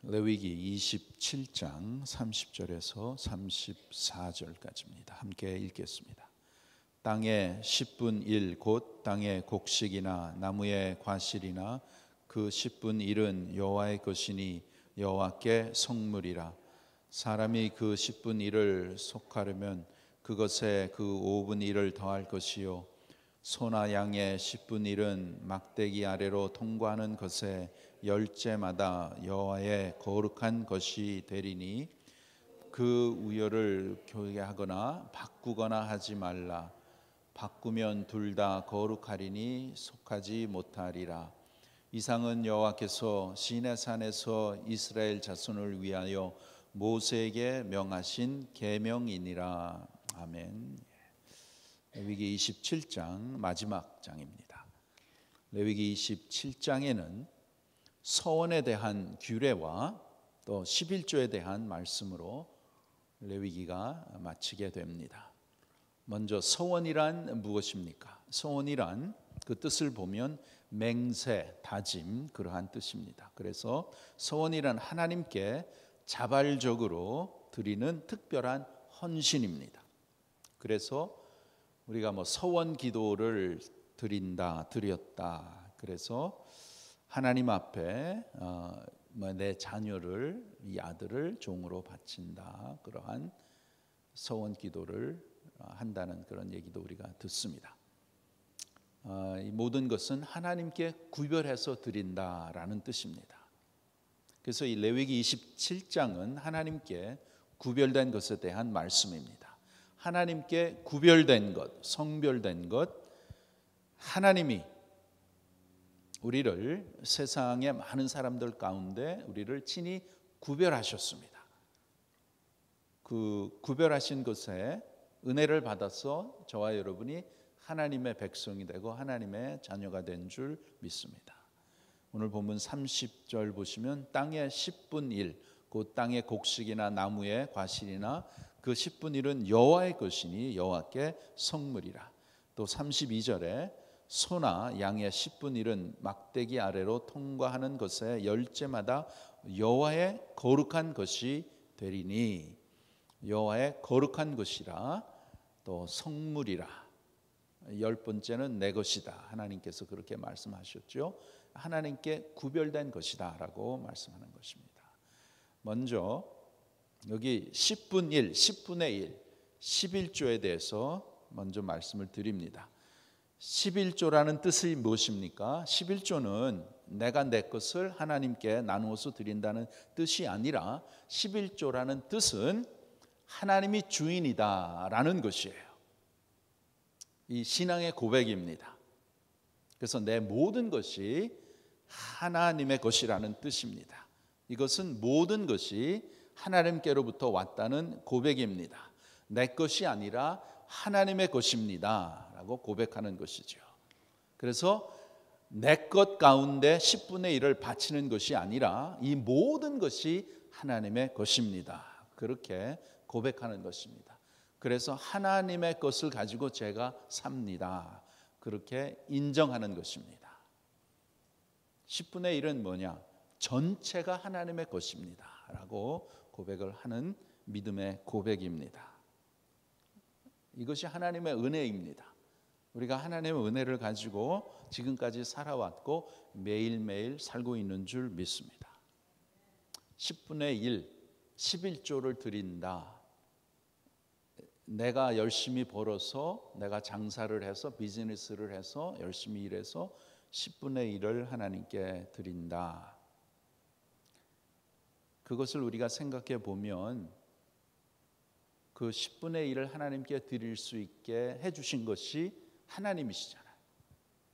레위기 27장 30절에서 34절까지입니다. 함께 읽겠습니다. 땅의 10분 1 곧 땅의 곡식이나 나무의 과실이나 그 10분 1은 여호와의 것이니 여호와께 성물이라. 사람이 그 10분 1을 속하려면 그것에 그 5분 1을 더할 것이요 소나 양의 10분 1은 막대기 아래로 통과하는 것에 열째마다 여호와의 거룩한 것이 되리니 그 우열을 교회하거나 바꾸거나 하지 말라. 바꾸면 둘 다 거룩하리니 속하지 못하리라. 이상은 여호와께서 시내산에서 이스라엘 자손을 위하여 모세에게 명하신 계명이니라. 아멘. 레위기 27장 마지막 장입니다. 레위기 27장에는 서원에 대한 규례와 또 11조에 대한 말씀으로 레위기가 마치게 됩니다. 먼저 서원이란 무엇입니까? 서원이란 그 뜻을 보면 맹세, 다짐 그러한 뜻입니다. 그래서 서원이란 하나님께 자발적으로 드리는 특별한 헌신입니다. 그래서 우리가 서원 기도를 드렸다. 그래서 하나님 앞에 내 자녀를, 이 아들을 종으로 바친다. 그러한 서원 기도를 한다는 그런 얘기도 우리가 듣습니다. 이 모든 것은 하나님께 구별해서 드린다라는 뜻입니다. 그래서 이 레위기 27장은 하나님께 구별된 것에 대한 말씀입니다. 하나님께 구별된 것, 성별된 것, 하나님이 우리를 세상의 많은 사람들 가운데 우리를 친히 구별하셨습니다. 그 구별하신 것에 은혜를 받아서 저와 여러분이 하나님의 백성이 되고 하나님의 자녀가 된 줄 믿습니다. 오늘 본문 30절 보시면 땅의 10분 1, 곧 땅의 곡식이나 나무의 과실이나 그 10분 1은 여호와의 것이니 여호와께 성물이라. 또 32절에 소나 양의 10분 1은 막대기 아래로 통과하는 것에 열째마다 여호와의 거룩한 것이 되리니 여호와의 거룩한 것이라. 또 성물이라. 10번째는 내 것이다. 하나님께서 그렇게 말씀하셨죠. 하나님께 구별된 것이다 라고 말씀하는 것입니다. 먼저 여기 10분 1, 10분의 1, 11조에 대해서 먼저 말씀을 드립니다. 11조라는 뜻이 무엇입니까? 11조는 내가 내 것을 하나님께 나누어서 드린다는 뜻이 아니라 11조라는 뜻은 하나님이 주인이다라는 것이에요. 이 신앙의 고백입니다. 그래서 내 모든 것이 하나님의 것이라는 뜻입니다. 이것은 모든 것이 하나님께로부터 왔다는 고백입니다. 내 것이 아니라 하나님의 것입니다 라고 고백하는 것이죠. 그래서 내 것 가운데 10분의 1을 바치는 것이 아니라 이 모든 것이 하나님의 것입니다. 그렇게 고백하는 것입니다. 그래서 하나님의 것을 가지고 제가 삽니다. 그렇게 인정하는 것입니다. 10분의 1은 뭐냐? 전체가 하나님의 것입니다 라고 고백을 하는 믿음의 고백입니다. 이것이 하나님의 은혜입니다. 우리가 하나님의 은혜를 가지고 지금까지 살아왔고 매일매일 살고 있는 줄 믿습니다. 10분의 1, 11조를 드린다. 내가 열심히 벌어서 내가 장사를 해서 비즈니스를 해서 열심히 일해서 10분의 1을 하나님께 드린다. 그것을 우리가 생각해 보면 그 10분의 1을 하나님께 드릴 수 있게 해주신 것이 하나님이시잖아요.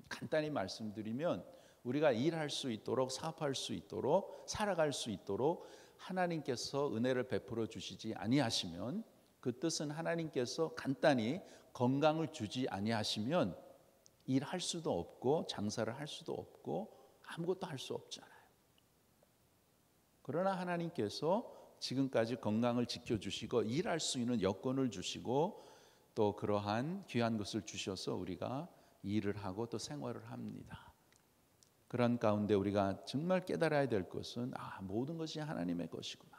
간단히 말씀드리면 우리가 일할 수 있도록 사업할 수 있도록 살아갈 수 있도록 하나님께서 은혜를 베풀어 주시지 아니하시면 그 뜻은 하나님께서 간단히 건강을 주지 아니하시면 일할 수도 없고 장사를 할 수도 없고 아무것도 할 수 없잖아요. 그러나 하나님께서 지금까지 건강을 지켜주시고 일할 수 있는 여건을 주시고 또 그러한 귀한 것을 주셔서 우리가 일을 하고 또 생활을 합니다. 그런 가운데 우리가 정말 깨달아야 될 것은 모든 것이 하나님의 것이구나.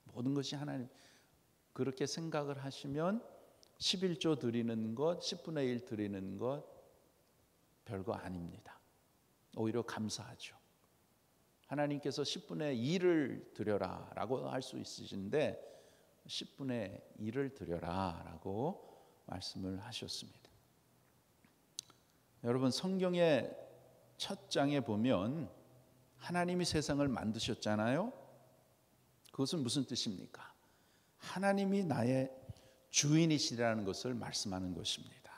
모든 것이 하나님. 그렇게 생각을 하시면 11조 드리는 것, 10분의 1 드리는 것 별거 아닙니다. 오히려 감사하죠. 하나님께서 10분의 1을 드려라 라고 할 수 있으신데 10분의 1을 드려라 라고 말씀을 하셨습니다. 여러분, 성경의 첫 장에 보면 하나님이 세상을 만드셨잖아요. 그것은 무슨 뜻입니까? 하나님이 나의 주인이시라는 것을 말씀하는 것입니다.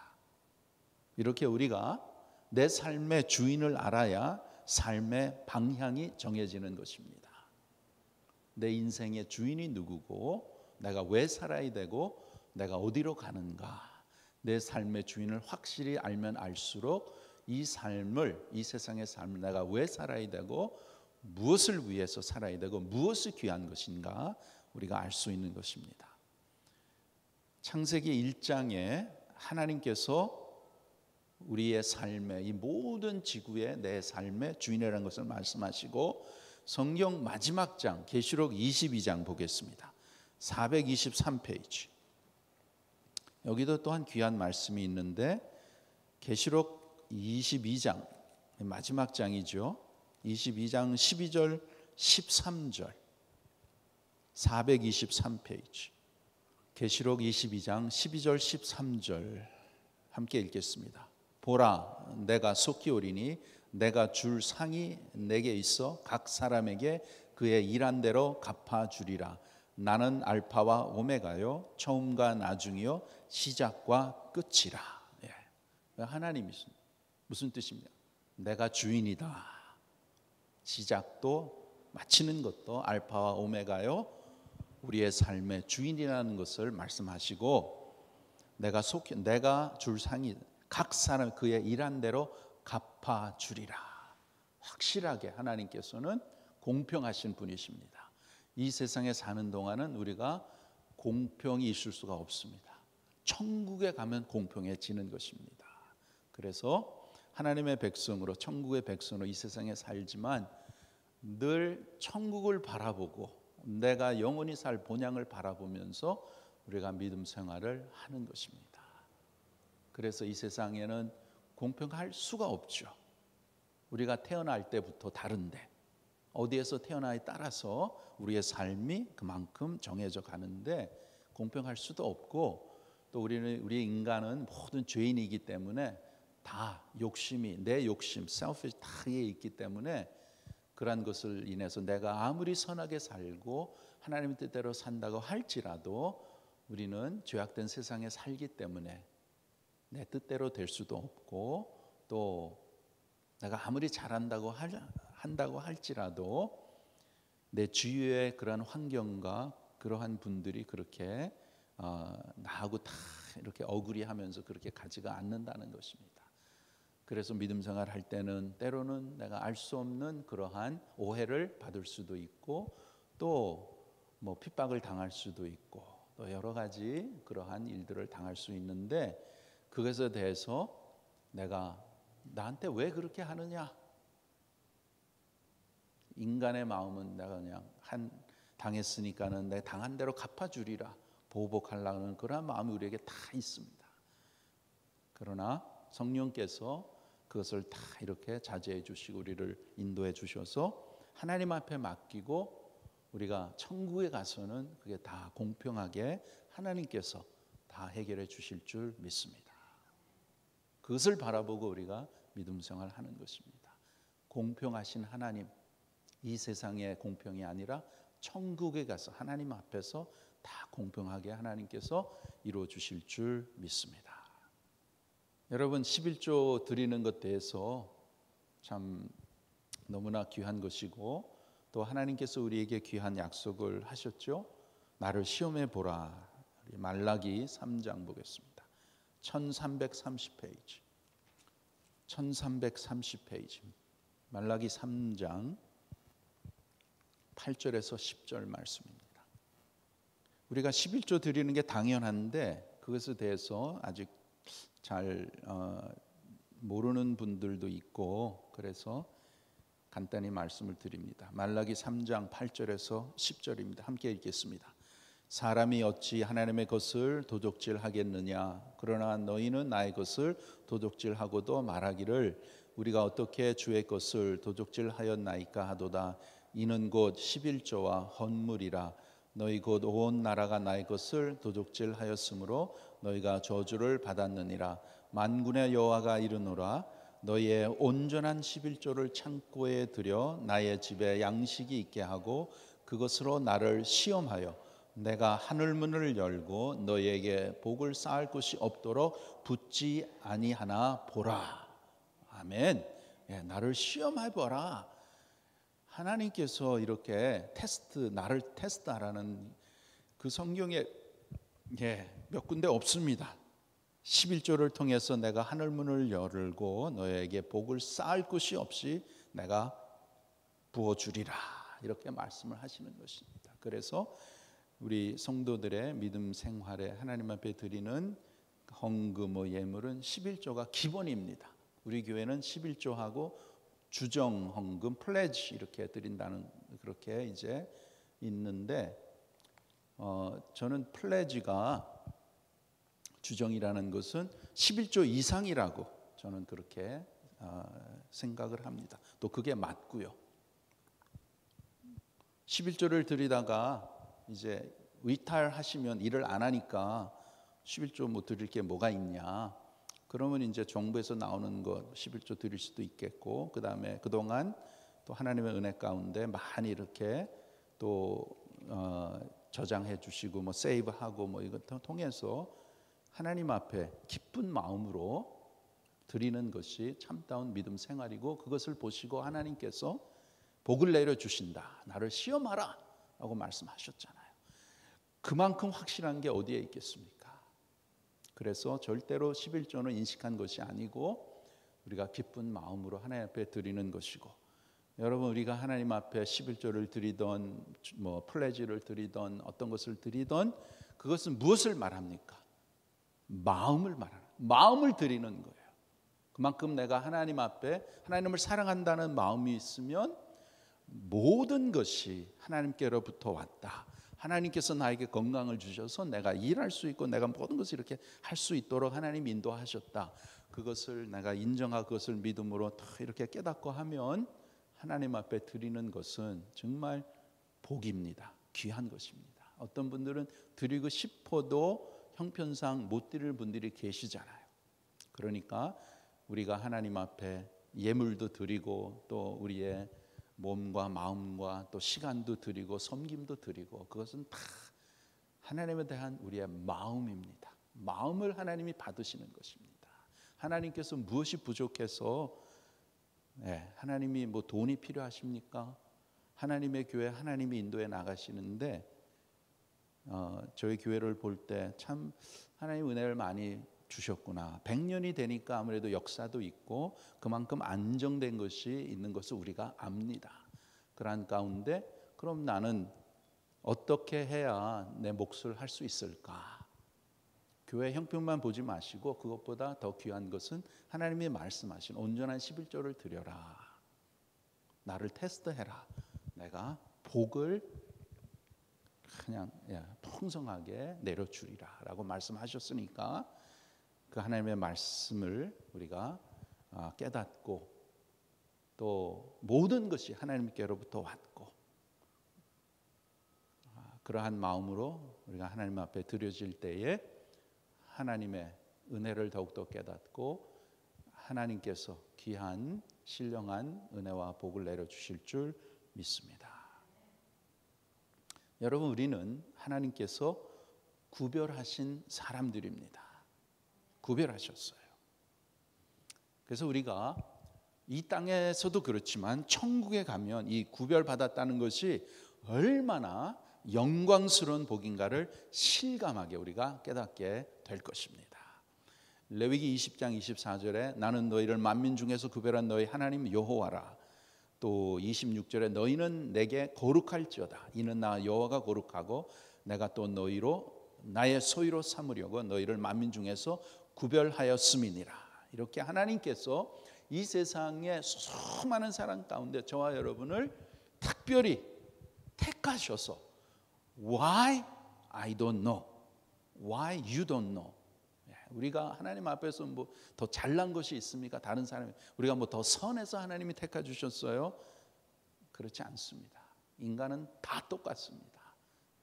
이렇게 우리가 내 삶의 주인을 알아야 삶의 방향이 정해지는 것입니다. 내 인생의 주인이 누구고 내가 왜 살아야 되고 내가 어디로 가는가, 내 삶의 주인을 확실히 알면 알수록 이 삶을, 이 세상의 삶을 내가 왜 살아야 되고 무엇을 위해서 살아야 되고 무엇이 귀한 것인가 우리가 알 수 있는 것입니다. 창세기 1장에 하나님께서 우리의 삶의 이 모든 지구의 내 삶의 주인이라는 것을 말씀하시고, 성경 마지막 장 계시록 22장 보겠습니다. 423페이지. 여기도 또한 귀한 말씀이 있는데 계시록 22장 마지막 장이죠. 22장 12절 13절 423페이지. 계시록 22장 12절 13절 함께 읽겠습니다. 보라, 내가 속히 오리니 내가 줄 상이 내게 있어 각 사람에게 그의 일한 대로 갚아주리라. 나는 알파와 오메가요, 처음과 나중이요, 시작과 끝이라. 하나님이 무슨 뜻입니까? 내가 주인이다. 시작도 마치는 것도 알파와 오메가요, 우리의 삶의 주인이라는 것을 말씀하시고, 내가 줄 상이 각 사람 그의 일한 대로 갚아주리라. 확실하게 하나님께서는 공평하신 분이십니다. 이 세상에 사는 동안은 우리가 공평이 있을 수가 없습니다. 천국에 가면 공평해지는 것입니다. 그래서 하나님의 백성으로, 천국의 백성으로 이 세상에 살지만 늘 천국을 바라보고 내가 영원히 살 본향을 바라보면서 우리가 믿음 생활을 하는 것입니다. 그래서 이 세상에는 공평할 수가 없죠. 우리가 태어날 때부터 다른데 어디에서 태어나에 따라서 우리의 삶이 그만큼 정해져 가는데 공평할 수도 없고, 또 우리 인간은 모든 죄인이기 때문에 다 욕심이, 내 욕심, selfish 다에 있기 때문에 그러한 것을 인해서 내가 아무리 선하게 살고 하나님의 뜻대로 산다고 할지라도 우리는 죄악된 세상에 살기 때문에 내 뜻대로 될 수도 없고, 또 내가 아무리 잘한다고 한다고 할지라도 내 주위의 그러한 환경과 그러한 분들이 그렇게 나하고 다 이렇게 어그리하면서 그렇게 가지가 않는다는 것입니다. 그래서 믿음 생활 할 때는 때로는 내가 알 수 없는 그러한 오해를 받을 수도 있고, 또 뭐 핍박을 당할 수도 있고, 또 여러 가지 그러한 일들을 당할 수 있는데, 그것에 대해서 내가 나한테 왜 그렇게 하느냐? 인간의 마음은 내가 그냥 당했으니까는 내 당한 대로 갚아주리라, 보복하려는 그런 마음이 우리에게 다 있습니다. 그러나 성령께서 그것을 다 이렇게 자제해 주시고 우리를 인도해 주셔서 하나님 앞에 맡기고 우리가 천국에 가서는 그게 다 공평하게 하나님께서 다 해결해 주실 줄 믿습니다. 그것을 바라보고 우리가 믿음 생활하는 것입니다. 공평하신 하나님, 이 세상의 공평이 아니라 천국에 가서 하나님 앞에서 다 공평하게 하나님께서 이루어 주실 줄 믿습니다. 여러분, 11조 드리는 것 대해서 참 너무나 귀한 것이고, 또 하나님께서 우리에게 귀한 약속을 하셨죠. 나를 시험해 보라. 말라기 3장 보겠습니다. 1330페이지. 1330페이지. 말라기 3장 8절에서 10절 말씀입니다. 우리가 11조 드리는 게 당연한데 그것에 대해서 아직 잘 모르는 분들도 있고 그래서 간단히 말씀을 드립니다. 말라기 3장 8절에서 10절입니다. 함께 읽겠습니다. 사람이 어찌 하나님의 것을 도적질하겠느냐? 그러나 너희는 나의 것을 도적질하고도 말하기를 우리가 어떻게 주의 것을 도적질하였나이까 하도다. 이는 곧 11조와 헌물이라. 너희 곧 온 나라가 나의 것을 도적질하였으므로 너희가 저주를 받았느니라. 만군의 여호와가 이르노라. 너희의 온전한 11조를 창고에 들여 나의 집에 양식이 있게 하고 그것으로 나를 시험하여 내가 하늘문을 열고 너희에게 복을 쌓을 곳이 없도록 붙지 아니하나 보라. 아멘. 나를 시험해 보라. 하나님께서 이렇게 나를 테스트하라는 그 성경에 몇 군데 없습니다. 11조를 통해서 내가 하늘문을 열고 너에게 복을 쌓을 곳이 없이 내가 부어주리라. 이렇게 말씀을 하시는 것입니다. 그래서 우리 성도들의 믿음 생활에 하나님 앞에 드리는 헌금, 예물은 11조가 기본입니다. 우리 교회는 11조하고 주정 헌금, 플레지 이렇게 드린다는 그렇게 이제 있는데 저는 플레지가 주정이라는 것은 11조 이상이라고 저는 그렇게 생각을 합니다. 또 그게 맞고요. 11조를 드리다가 이제 위탈하시면 일을 안 하니까 11조 못 드릴 게 뭐가 있냐? 그러면 이제 정부에서 나오는 거 11조 드릴 수도 있겠고, 그 다음에 그동안 또 하나님의 은혜 가운데 많이 이렇게 또 저장해 주시고 뭐 세이브하고 뭐 이것 통해서 하나님 앞에 기쁜 마음으로 드리는 것이 참다운 믿음 생활이고, 그것을 보시고 하나님께서 복을 내려 주신다. 나를 시험하라 라고 말씀하셨잖아요. 그만큼 확실한 게 어디에 있겠습니까? 그래서 절대로 11조는 인식한 것이 아니고 우리가 기쁜 마음으로 하나님 앞에 드리는 것이고, 여러분 우리가 하나님 앞에 11조를 드리던 뭐 플레지를 드리던 어떤 것을 드리던 그것은 무엇을 말합니까? 마음을 말하는, 마음을 드리는 거예요. 그만큼 내가 하나님 앞에 하나님을 사랑한다는 마음이 있으면 모든 것이 하나님께로부터 왔다. 하나님께서 나에게 건강을 주셔서 내가 일할 수 있고 내가 모든 것을 이렇게 할 수 있도록 하나님 인도하셨다. 그것을 내가 인정하고 그것을 믿음으로 이렇게 깨닫고 하면 하나님 앞에 드리는 것은 정말 복입니다. 귀한 것입니다. 어떤 분들은 드리고 싶어도 형편상 못 드릴 분들이 계시잖아요. 그러니까 우리가 하나님 앞에 예물도 드리고 또 우리의 몸과 마음과 또 시간도 드리고 섬김도 드리고, 그것은 다 하나님에 대한 우리의 마음입니다. 마음을 하나님이 받으시는 것입니다. 하나님께서 무엇이 부족해서 하나님이 뭐 돈이 필요하십니까? 하나님의 교회 하나님이 인도해 나가시는데 저희 교회를 볼 때 참 하나님 은혜를 많이 주셨구나. 100년이 되니까 아무래도 역사도 있고 그만큼 안정된 것이 있는 것을 우리가 압니다. 그러한 가운데 그럼 나는 어떻게 해야 내 몫을 할 수 있을까? 교회 형편만 보지 마시고 그것보다 더 귀한 것은 하나님이 말씀하신 온전한 11조를 드려라. 나를 테스트해라. 내가 복을 그냥 풍성하게 내려주리라 라고 말씀하셨으니까 그 하나님의 말씀을 우리가 깨닫고 또 모든 것이 하나님께로부터 왔고 그러한 마음으로 우리가 하나님 앞에 드려질 때에 하나님의 은혜를 더욱더 깨닫고 하나님께서 귀한 신령한 은혜와 복을 내려주실 줄 믿습니다. 여러분 우리는 하나님께서 구별하신 사람들입니다. 구별하셨어요. 그래서 우리가 이 땅에서도 그렇지만 천국에 가면 이 구별받았다는 것이 얼마나 영광스러운 복인가를 실감하게 우리가 깨닫게 될 것입니다. 레위기 20장 24절에 나는 너희를 만민 중에서 구별한 너희 하나님 여호와라. 또 26절에 너희는 내게 거룩할지어다. 이는 나 여호와가 거룩하고 내가 또 너희로 나의 소유로 삼으려고 너희를 만민 중에서 구별하였음이니라. 이렇게 하나님께서 이 세상의 수많은 사람 가운데 저와 여러분을 특별히 택하셔서 Why? I don't know. Why? You don't know. 우리가 하나님 앞에서 뭐 더 잘난 것이 있습니까? 다른 사람이 우리가 뭐 더 선해서 하나님이 택하 주셨어요? 그렇지 않습니다. 인간은 다 똑같습니다.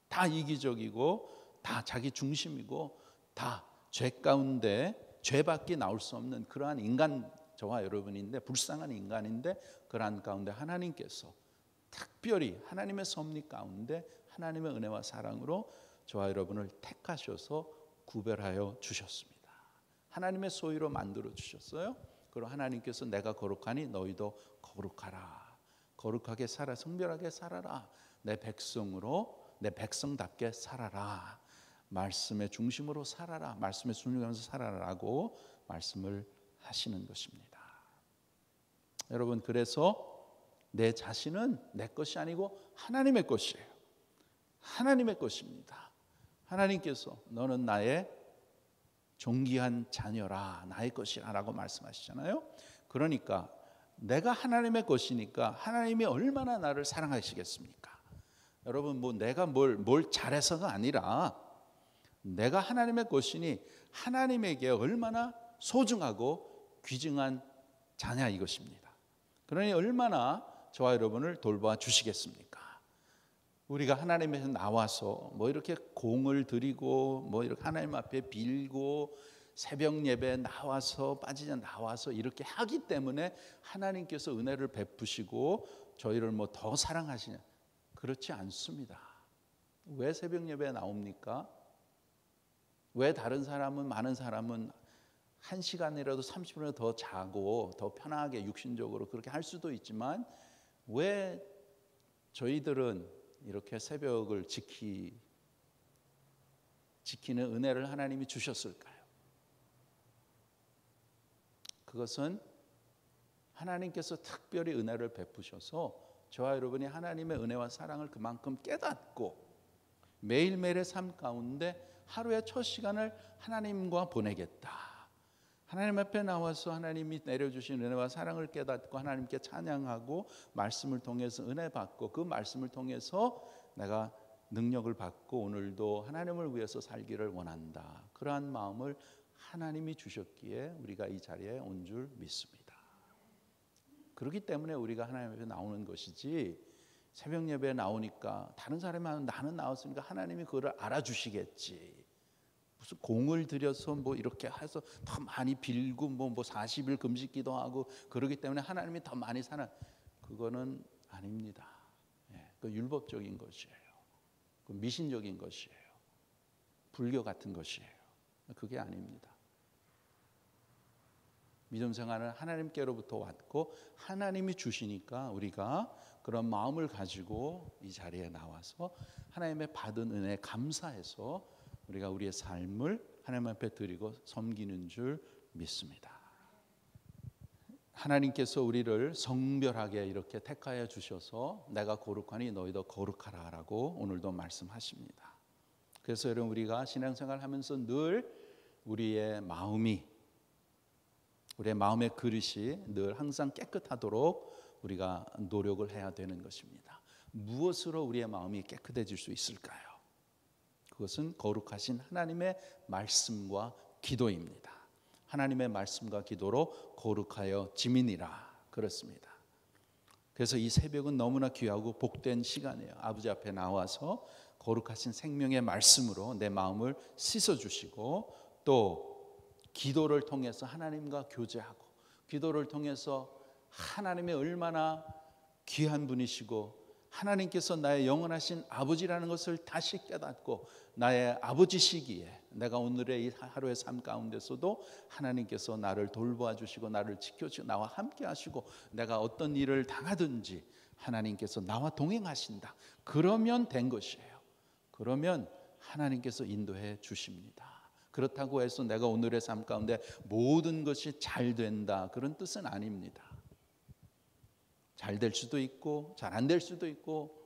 다 이기적이고 다 자기 중심이고 다 죄 가운데 죄밖에 나올 수 없는 그러한 인간 저와 여러분인데 불쌍한 인간인데 그러한 가운데 하나님께서 특별히 하나님의 섭리 가운데 하나님의 은혜와 사랑으로 저와 여러분을 택하셔서 구별하여 주셨습니다. 하나님의 소유로 만들어 주셨어요. 그리고 하나님께서 내가 거룩하니 너희도 거룩하라. 거룩하게 살아 성별하게 살아라. 내 백성으로 내 백성답게 살아라. 말씀의 중심으로 살아라. 말씀에 순종하면서 살아라라고 말씀을 하시는 것입니다. 여러분 그래서 내 자신은 내 것이 아니고 하나님의 것이에요. 하나님의 것입니다. 하나님께서 너는 나의 존귀한 자녀라 나의 것이라 라고 말씀하시잖아요. 그러니까 내가 하나님의 것이니까 하나님이 얼마나 나를 사랑하시겠습니까? 여러분 뭐 내가 뭘 잘해서가 아니라 내가 하나님의 것이니 하나님에게 얼마나 소중하고 귀중한 자냐 이것입니다. 그러니 얼마나 저와 여러분을 돌봐 주시겠습니까? 우리가 하나님에서 나와서 뭐 이렇게 공을 드리고 뭐 이렇게 하나님 앞에 빌고 새벽 예배에 나와서 빠지지 나와서 이렇게 하기 때문에 하나님께서 은혜를 베푸시고 저희를 뭐 더 사랑하시냐? 그렇지 않습니다. 왜 새벽 예배에 나옵니까? 왜 다른 사람은 많은 사람은 1시간이라도 30분이라도 더 자고 더 편하게 육신적으로 그렇게 할 수도 있지만 왜 저희들은 이렇게 새벽을 지키는 은혜를 하나님이 주셨을까요? 그것은 하나님께서 특별히 은혜를 베푸셔서 저와 여러분이 하나님의 은혜와 사랑을 그만큼 깨닫고 매일매일의 삶 가운데 하루의 첫 시간을 하나님과 보내겠다. 하나님 앞에 나와서 하나님이 내려주신 은혜와 사랑을 깨닫고 하나님께 찬양하고 말씀을 통해서 은혜 받고 그 말씀을 통해서 내가 능력을 받고 오늘도 하나님을 위해서 살기를 원한다. 그러한 마음을 하나님이 주셨기에 우리가 이 자리에 온 줄 믿습니다. 그렇기 때문에 우리가 하나님 앞에 나오는 것이지 새벽 예배에 나오니까 다른 사람이 하면 나는 나왔으니까 하나님이 그거를 알아주시겠지. 무슨 공을 들여서 뭐 이렇게 해서 더 많이 빌고 뭐 40일 금식 기도하고 그러기 때문에 하나님이 더 많이 사는 그거는 아닙니다. 그 율법적인 것이에요. 그 미신적인 것이에요. 불교 같은 것이에요. 그게 아닙니다. 믿음 생활은 하나님께로부터 왔고 하나님이 주시니까 우리가 그런 마음을 가지고 이 자리에 나와서 하나님의 받은 은혜에 감사해서 우리가 우리의 삶을 하나님 앞에 드리고 섬기는 줄 믿습니다. 하나님께서 우리를 성별하게 이렇게 택하여 주셔서 내가 거룩하니 너희도 거룩하라라고 오늘도 말씀하십니다. 그래서 여러분 우리가 신앙생활 하면서 늘 우리의 마음의 그릇이 늘 항상 깨끗하도록 우리가 노력을 해야 되는 것입니다. 무엇으로 우리의 마음이 깨끗해질 수 있을까요? 그것은 거룩하신 하나님의 말씀과 기도입니다. 하나님의 말씀과 기도로 거룩하여 지민이라 그렇습니다. 그래서 이 새벽은 너무나 귀하고 복된 시간이에요. 아버지 앞에 나와서 거룩하신 생명의 말씀으로 내 마음을 씻어주시고 또 기도를 통해서 하나님과 교제하고 기도를 통해서 하나님의 얼마나 귀한 분이시고 하나님께서 나의 영원하신 아버지라는 것을 다시 깨닫고 나의 아버지시기에 내가 오늘의 이 하루의 삶 가운데서도 하나님께서 나를 돌보아 주시고 나를 지켜주시고 나와 함께 하시고 내가 어떤 일을 당하든지 하나님께서 나와 동행하신다. 그러면 된 것이에요. 그러면 하나님께서 인도해 주십니다. 그렇다고 해서 내가 오늘의 삶 가운데 모든 것이 잘 된다. 그런 뜻은 아닙니다. 잘 될 수도 있고 잘 안 될 수도 있고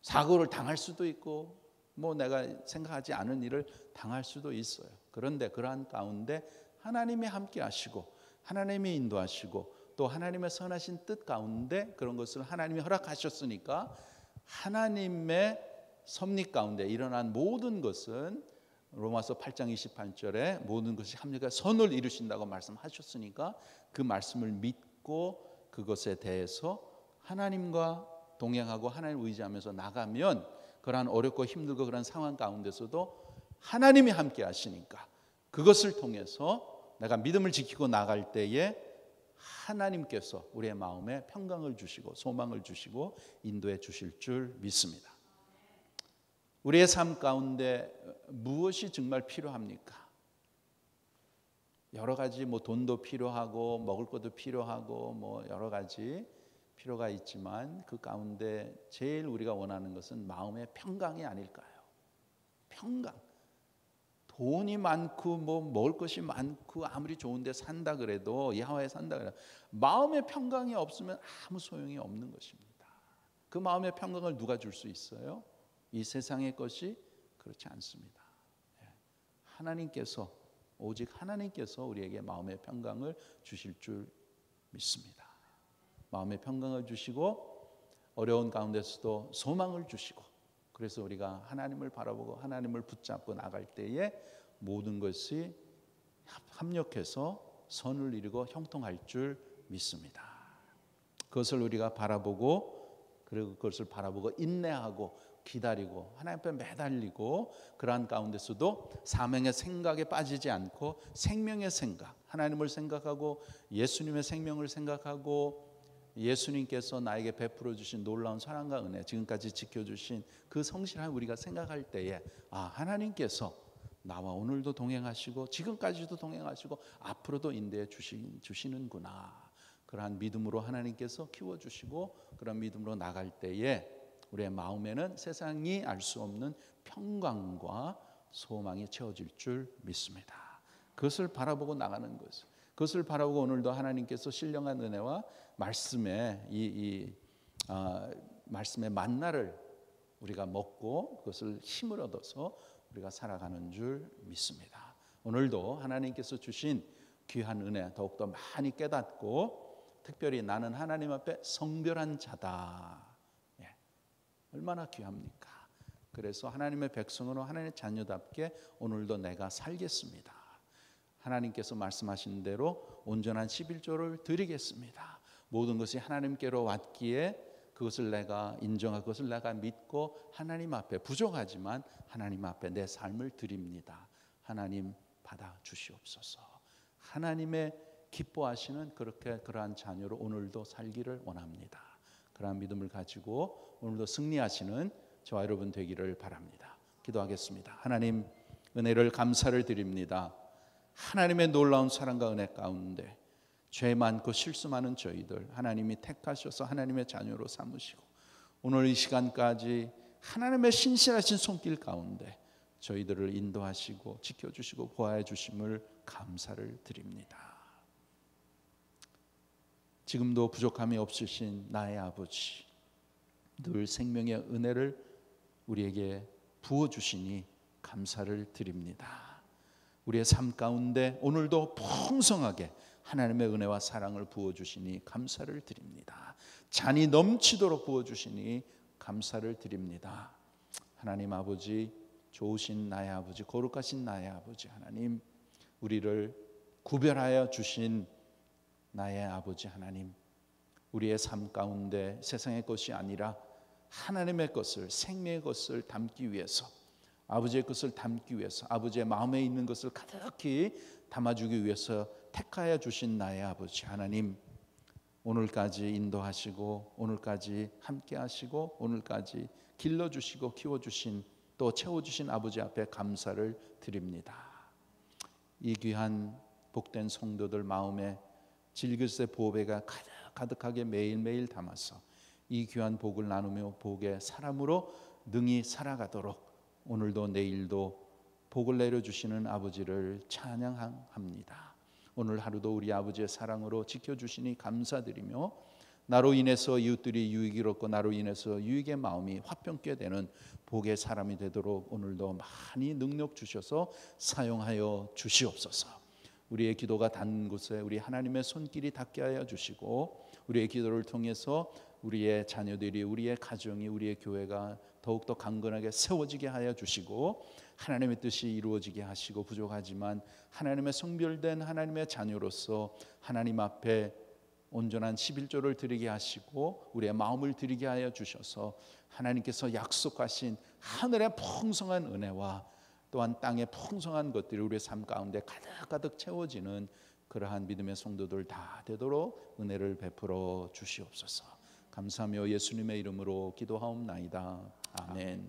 사고를 당할 수도 있고 뭐 내가 생각하지 않은 일을 당할 수도 있어요. 그런데 그러한 가운데 하나님이 함께 하시고 하나님이 인도하시고 또 하나님의 선하신 뜻 가운데 그런 것을 하나님이 허락하셨으니까 하나님의 섭리 가운데 일어난 모든 것은 로마서 8장 28절에 모든 것이 합력하여 선을 이루신다고 말씀하셨으니까 그 말씀을 믿고 그것에 대해서 하나님과 동행하고 하나님을 의지하면서 나가면 그러한 어렵고 힘들고 그런 상황 가운데서도 하나님이 함께 하시니까 그것을 통해서 내가 믿음을 지키고 나갈 때에 하나님께서 우리의 마음에 평강을 주시고 소망을 주시고 인도해 주실 줄 믿습니다. 우리의 삶 가운데 무엇이 정말 필요합니까? 여러 가지 돈도 필요하고 먹을 것도 필요하고 여러 가지 필요가 있지만 그 가운데 제일 우리가 원하는 것은 마음의 평강이 아닐까요? 평강. 돈이 많고 먹을 것이 많고 아무리 좋은데 산다 그래도 야외에 산다 그래도 마음의 평강이 없으면 아무 소용이 없는 것입니다. 그 마음의 평강을 누가 줄 수 있어요? 이 세상의 것이 그렇지 않습니다. 하나님께서 오직 하나님께서 우리에게 마음의 평강을 주실 줄 믿습니다. 마음의 평강을 주시고 어려운 가운데서도 소망을 주시고 그래서 우리가 하나님을 바라보고 하나님을 붙잡고 나갈 때에 모든 것이 합력해서 선을 이루고 형통할 줄 믿습니다. 그것을 우리가 바라보고 그리고 그것을 바라보고 인내하고 기다리고 하나님 앞에 매달리고 그러한 가운데서도 사명의 생각에 빠지지 않고 생명의 생각, 하나님을 생각하고 예수님의 생명을 생각하고 예수님께서 나에게 베풀어 주신 놀라운 사랑과 은혜, 지금까지 지켜주신 그 성실함을 우리가 생각할 때에 하나님께서 나와 오늘도 동행하시고 지금까지도 동행하시고 앞으로도 인도해 주시는구나. 그러한 믿음으로 하나님께서 키워주시고 그런 믿음으로 나갈 때에 우리의 마음에는 세상이 알 수 없는 평강과 소망이 채워질 줄 믿습니다. 그것을 바라보고 나가는 것을, 그것을 바라보고 오늘도 하나님께서 신령한 은혜와 말씀의 말씀의 만나를 우리가 먹고 그것을 힘을 얻어서 우리가 살아가는 줄 믿습니다. 오늘도 하나님께서 주신 귀한 은혜 더욱더 많이 깨닫고 특별히 나는 하나님 앞에 성별한 자다. 얼마나 귀합니까? 그래서 하나님의 백성으로 하나님의 자녀답게 오늘도 내가 살겠습니다. 하나님께서 말씀하신 대로 온전한 11조를 드리겠습니다. 모든 것이 하나님께로 왔기에 그것을 내가 인정하고 그것을 내가 믿고 하나님 앞에 부족하지만 하나님 앞에 내 삶을 드립니다. 하나님 받아 주시옵소서. 하나님의 기뻐하시는 그러한 자녀로 오늘도 살기를 원합니다. 그러한 믿음을 가지고 오늘도 승리하시는 저와 여러분 되기를 바랍니다. 기도하겠습니다. 하나님 은혜를 감사를 드립니다. 하나님의 놀라운 사랑과 은혜 가운데 죄 많고 실수 많은 저희들 하나님이 택하셔서 하나님의 자녀로 삼으시고 오늘 이 시간까지 하나님의 신실하신 손길 가운데 저희들을 인도하시고 지켜주시고 보호해 주심을 감사를 드립니다. 지금도 부족함이 없으신 나의 아버지, 늘 생명의 은혜를 우리에게 부어주시니 감사를 드립니다. 우리의 삶 가운데 오늘도 풍성하게 하나님의 은혜와 사랑을 부어주시니 감사를 드립니다. 잔이 넘치도록 부어주시니 감사를 드립니다. 하나님 아버지, 좋으신 나의 아버지, 거룩하신 나의 아버지 하나님, 우리를 구별하여 주신 나의 아버지 하나님, 우리의 삶 가운데 세상의 것이 아니라 하나님의 것을, 생명의 것을 담기 위해서, 아버지의 것을 담기 위해서, 아버지의 마음에 있는 것을 가득히 담아주기 위해서 택하여 주신 나의 아버지 하나님, 오늘까지 인도하시고 오늘까지 함께 하시고 오늘까지 길러주시고 키워주신 또 채워주신 아버지 앞에 감사를 드립니다. 이 귀한 복된 성도들 마음에 질그릇의 보배가 가득하게 매일매일 담아서 이 귀한 복을 나누며 복의 사람으로 능히 살아가도록 오늘도 내일도 복을 내려주시는 아버지를 찬양합니다. 오늘 하루도 우리 아버지의 사랑으로 지켜주시니 감사드리며 나로 인해서 이웃들이 유익이 얻고 나로 인해서 유익의 마음이 화평케 되는 복의 사람이 되도록 오늘도 많이 능력 주셔서 사용하여 주시옵소서. 우리의 기도가 닿는 곳에 우리 하나님의 손길이 닿게 하여 주시고, 우리의 기도를 통해서 우리의 자녀들이, 우리의 가정이, 우리의 교회가 더욱더 강건하게 세워지게 하여 주시고, 하나님의 뜻이 이루어지게 하시고, 부족하지만 하나님의 성별된 하나님의 자녀로서 하나님 앞에 온전한 11조를 드리게 하시고 우리의 마음을 드리게 하여 주셔서 하나님께서 약속하신 하늘의 풍성한 은혜와 또한 땅의 풍성한 것들이 우리의 삶 가운데 가득가득 채워지는 그러한 믿음의 성도들 다 되도록 은혜를 베풀어 주시옵소서. 감사하며 예수님의 이름으로 기도하옵나이다. 아멘.